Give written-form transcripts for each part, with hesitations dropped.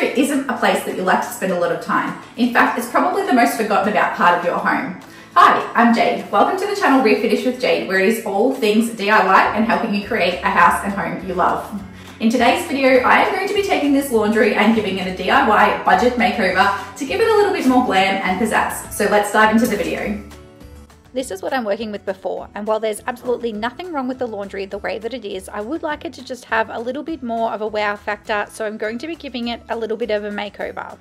laundry isn't a place that you like to spend a lot of time. In fact, it's probably the most forgotten about part of your home. Hi, I'm Jade. Welcome to the channel Refinish with Jade, where it is all things DIY and helping you create a house and home you love. In today's video, I am going to be taking this laundry and giving it a DIY budget makeover to give it a little bit more glam and pizzazz. So let's dive into the video. This is what I'm working with before, and while there's absolutely nothing wrong with the laundry the way that it is, I would like it to just have a little bit more of a wow factor, so I'm going to be giving it a little bit of a makeover.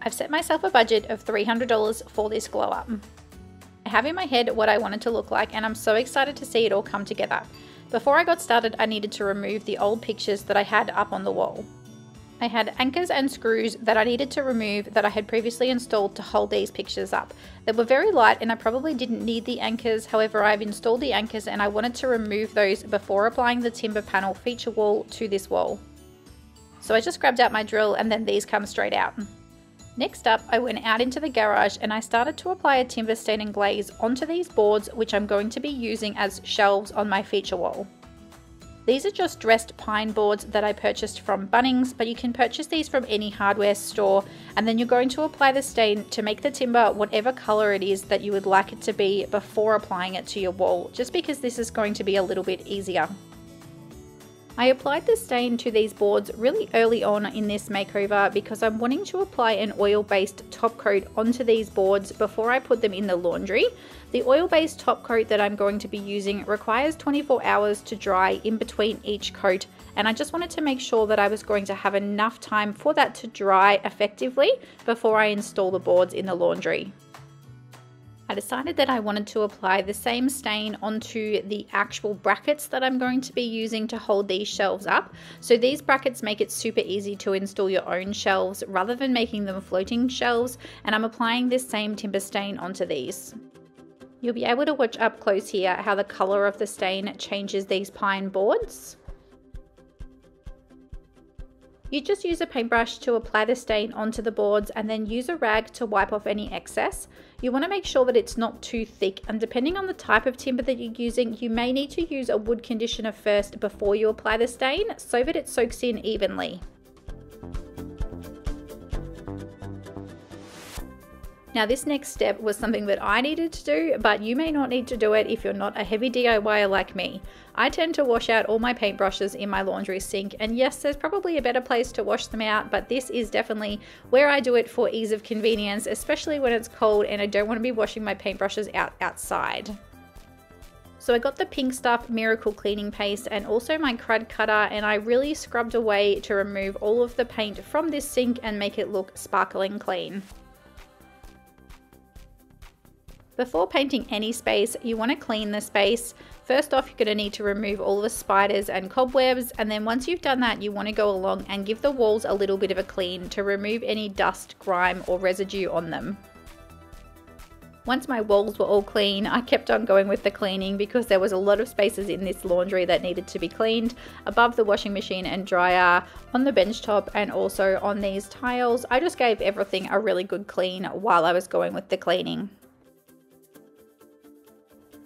I've set myself a budget of $300 for this glow up. I have in my head what I want it to look like, and I'm so excited to see it all come together. Before I got started, I needed to remove the old pictures that I had up on the wall. I had anchors and screws that I needed to remove that I had previously installed to hold these pictures up. They were very light and I probably didn't need the anchors, however I've installed the anchors and I wanted to remove those before applying the timber panel feature wall to this wall. So I just grabbed out my drill and then these come straight out. Next up, I went out into the garage and I started to apply a timber stain and glaze onto these boards, which I'm going to be using as shelves on my feature wall. These are just dressed pine boards that I purchased from Bunnings, but you can purchase these from any hardware store, and then you're going to apply the stain to make the timber whatever color it is that you would like it to be before applying it to your wall, just because this is going to be a little bit easier. I applied the stain to these boards really early on in this makeover because I'm wanting to apply an oil-based top coat onto these boards before I put them in the laundry. The oil-based top coat that I'm going to be using requires 24 hours to dry in between each coat, and I just wanted to make sure that I was going to have enough time for that to dry effectively before I install the boards in the laundry. I decided that I wanted to apply the same stain onto the actual brackets that I'm going to be using to hold these shelves up. So these brackets make it super easy to install your own shelves rather than making them floating shelves, and I'm applying this same timber stain onto these. You'll be able to watch up close here how the color of the stain changes these pine boards. You just use a paintbrush to apply the stain onto the boards and then use a rag to wipe off any excess. You want to make sure that it's not too thick, and depending on the type of timber that you're using, you may need to use a wood conditioner first before you apply the stain so that it soaks in evenly. Now this next step was something that I needed to do, but you may not need to do it if you're not a heavy DIYer like me. I tend to wash out all my paintbrushes in my laundry sink, and yes, there's probably a better place to wash them out, but this is definitely where I do it for ease of convenience, especially when it's cold and I don't want to be washing my paintbrushes outside. So I got the Pink Stuff Miracle Cleaning Paste and also my crud cutter, and I really scrubbed away to remove all of the paint from this sink and make it look sparkling clean. Before painting any space, you want to clean the space. First off, you're going to need to remove all the spiders and cobwebs, and then once you've done that, you want to go along and give the walls a little bit of a clean to remove any dust, grime or residue on them. Once my walls were all clean, I kept on going with the cleaning because there was a lot of spaces in this laundry that needed to be cleaned, above the washing machine and dryer, on the bench top, and also on these tiles. I just gave everything a really good clean while I was going with the cleaning.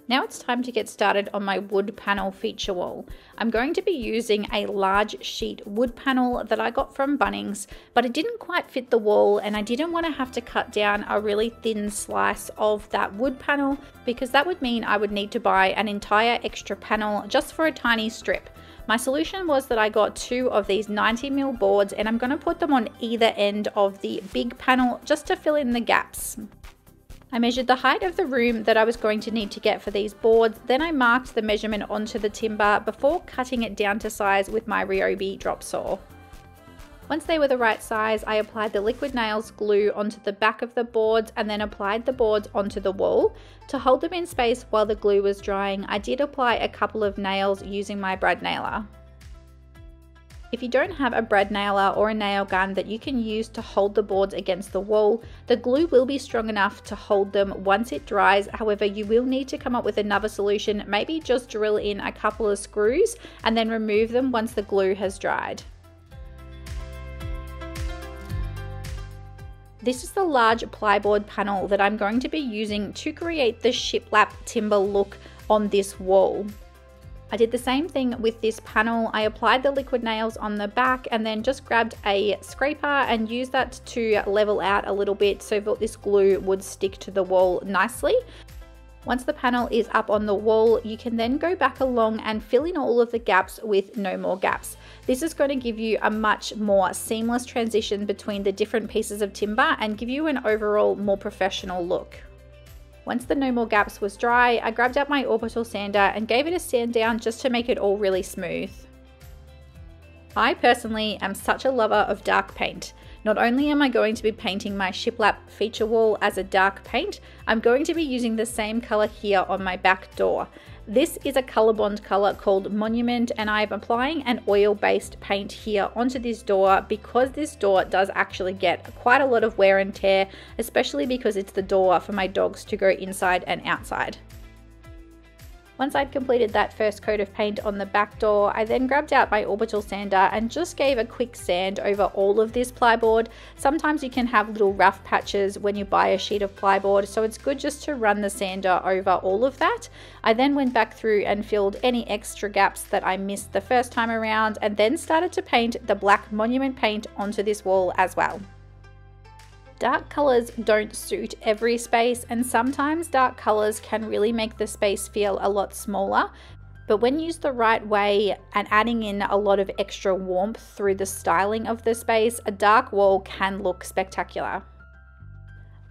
Now it's time to get started on my wood panel feature wall. I'm going to be using a large sheet wood panel that I got from Bunnings, but it didn't quite fit the wall and I didn't want to have to cut down a really thin slice of that wood panel because that would mean I would need to buy an entire extra panel just for a tiny strip. My solution was that I got 2 of these 90mm boards and I'm going to put them on either end of the big panel just to fill in the gaps. I measured the height of the room that I was going to need to get for these boards, then I marked the measurement onto the timber before cutting it down to size with my Ryobi drop saw. Once they were the right size, I applied the liquid nails glue onto the back of the boards and then applied the boards onto the wall. To hold them in space while the glue was drying, I did apply a couple of nails using my brad nailer. If you don't have a brad nailer or a nail gun that you can use to hold the boards against the wall, the glue will be strong enough to hold them once it dries. However, you will need to come up with another solution, maybe just drill in a couple of screws and then remove them once the glue has dried. This is the large plyboard panel that I'm going to be using to create the shiplap timber look on this wall. I did the same thing with this panel. I applied the liquid nails on the back and then just grabbed a scraper and used that to level out a little bit so that this glue would stick to the wall nicely. Once the panel is up on the wall, you can then go back along and fill in all of the gaps with no more gaps. This is going to give you a much more seamless transition between the different pieces of timber and give you an overall more professional look. Once the no more gaps was dry, I grabbed out my orbital sander and gave it a sand down just to make it all really smooth. I personally am such a lover of dark paint. Not only am I going to be painting my shiplap feature wall as a dark paint, I'm going to be using the same color here on my back door. This is a ColourBond color called Monument, and I'm applying an oil-based paint here onto this door because this door does actually get quite a lot of wear and tear, especially because it's the door for my dogs to go inside and outside. Once I'd completed that first coat of paint on the back door, I then grabbed out my orbital sander and just gave a quick sand over all of this plyboard. Sometimes you can have little rough patches when you buy a sheet of plyboard, so it's good just to run the sander over all of that. I then went back through and filled any extra gaps that I missed the first time around and then started to paint the black Monument paint onto this wall as well. Dark colors don't suit every space, and sometimes dark colors can really make the space feel a lot smaller, but when used the right way and adding in a lot of extra warmth through the styling of the space, a dark wall can look spectacular.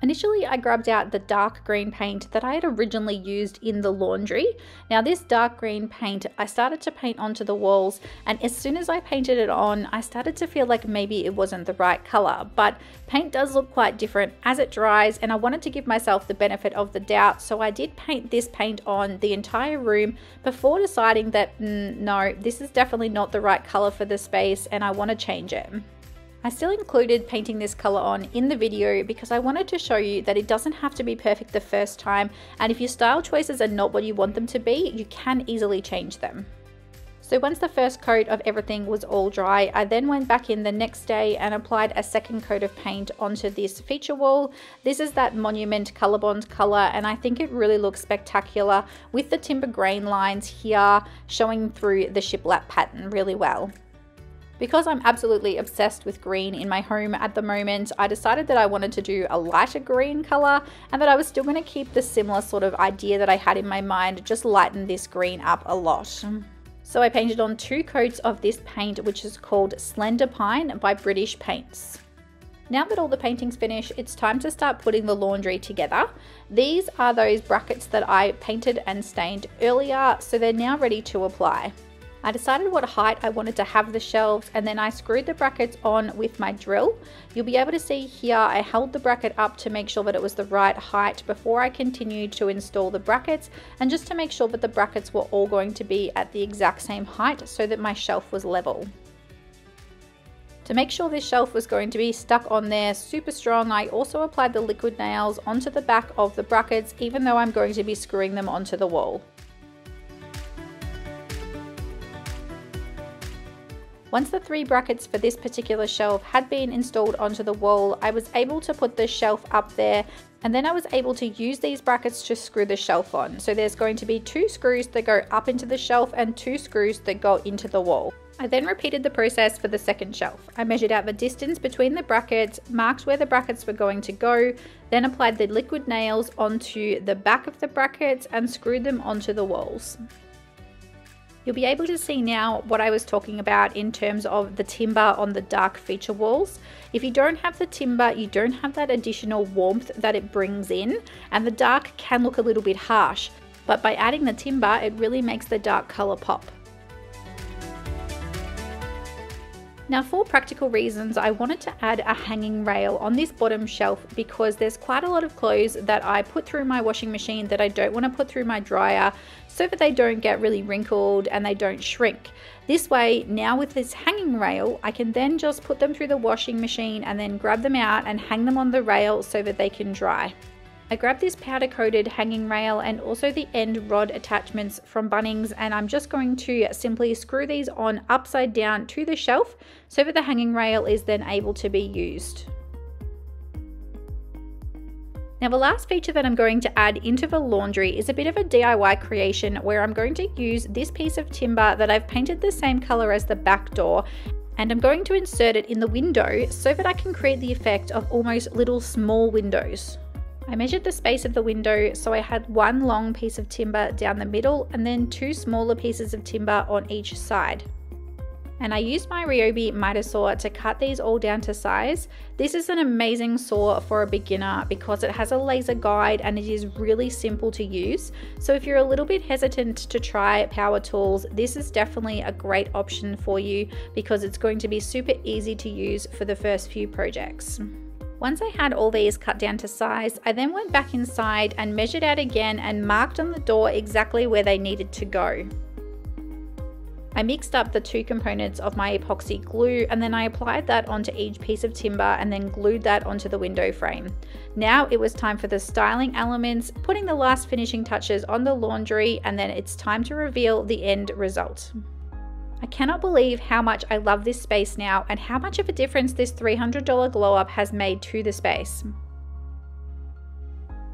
Initially, I grabbed out the dark green paint that I had originally used in the laundry. Now this dark green paint, I started to paint onto the walls, and as soon as I painted it on, I started to feel like maybe it wasn't the right color, but paint does look quite different as it dries, and I wanted to give myself the benefit of the doubt, so I did paint this paint on the entire room before deciding that no, this is definitely not the right color for the space and I want to change it. I still included painting this color on in the video because I wanted to show you that it doesn't have to be perfect the first time, and if your style choices are not what you want them to be, you can easily change them. So once the first coat of everything was all dry, I then went back in the next day and applied a second coat of paint onto this feature wall. This is that Monument ColourBond color, and I think it really looks spectacular with the timber grain lines here showing through the shiplap pattern really well. Because I'm absolutely obsessed with green in my home at the moment, I decided that I wanted to do a lighter green color and that I was still going to keep the similar sort of idea that I had in my mind, just lighten this green up a lot. So I painted on 2 coats of this paint, which is called Slender Pine by British Paints. Now that all the painting's finished, it's time to start putting the laundry together. These are those brackets that I painted and stained earlier, so they're now ready to apply. I decided what height I wanted to have the shelves, and then I screwed the brackets on with my drill. You'll be able to see here I held the bracket up to make sure that it was the right height before I continued to install the brackets, and just to make sure that the brackets were all going to be at the exact same height so that my shelf was level. To make sure this shelf was going to be stuck on there super strong, I also applied the liquid nails onto the back of the brackets, even though I'm going to be screwing them onto the wall. Once the 3 brackets for this particular shelf had been installed onto the wall, I was able to put the shelf up there, and then I was able to use these brackets to screw the shelf on. So there's going to be 2 screws that go up into the shelf and 2 screws that go into the wall. I then repeated the process for the second shelf. I measured out the distance between the brackets, marked where the brackets were going to go, then applied the liquid nails onto the back of the brackets and screwed them onto the walls. You'll be able to see now what I was talking about in terms of the timber on the dark feature walls. If you don't have the timber, you don't have that additional warmth that it brings in, and the dark can look a little bit harsh, but by adding the timber, it really makes the dark color pop. Now, for practical reasons, I wanted to add a hanging rail on this bottom shelf because there's quite a lot of clothes that I put through my washing machine that I don't want to put through my dryer, so that they don't get really wrinkled and they don't shrink. This way, now with this hanging rail, I can then just put them through the washing machine and then grab them out and hang them on the rail so that they can dry. I grabbed this powder coated hanging rail and also the end rod attachments from Bunnings, and I'm just going to simply screw these on upside down to the shelf so that the hanging rail is then able to be used. Now the last feature that I'm going to add into the laundry is a bit of a DIY creation where I'm going to use this piece of timber that I've painted the same color as the back door, and I'm going to insert it in the window so that I can create the effect of almost little small windows. I measured the space of the window, so I had one long piece of timber down the middle and then two smaller pieces of timber on each side. And I used my Ryobi miter saw to cut these all down to size. This is an amazing saw for a beginner because it has a laser guide and it is really simple to use. So if you're a little bit hesitant to try power tools, this is definitely a great option for you because it's going to be super easy to use for the first few projects. Once I had all these cut down to size, I then went back inside and measured out again and marked on the door exactly where they needed to go. I mixed up the two components of my epoxy glue and then I applied that onto each piece of timber and then glued that onto the window frame. Now it was time for the styling elements, putting the last finishing touches on the laundry, and then it's time to reveal the end result. I cannot believe how much I love this space now and how much of a difference this $300 glow up has made to the space.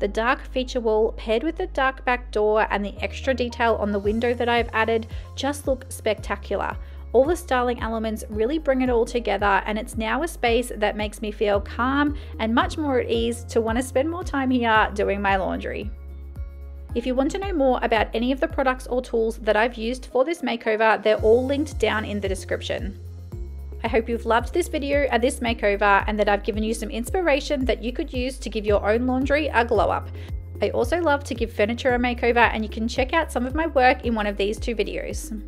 The dark feature wall paired with the dark back door and the extra detail on the window that I've added just look spectacular. All the styling elements really bring it all together, and it's now a space that makes me feel calm and much more at ease to want to spend more time here doing my laundry. If you want to know more about any of the products or tools that I've used for this makeover, they're all linked down in the description. I hope you've loved this video and this makeover and that I've given you some inspiration that you could use to give your own laundry a glow up. I also love to give furniture a makeover, and you can check out some of my work in one of these two videos.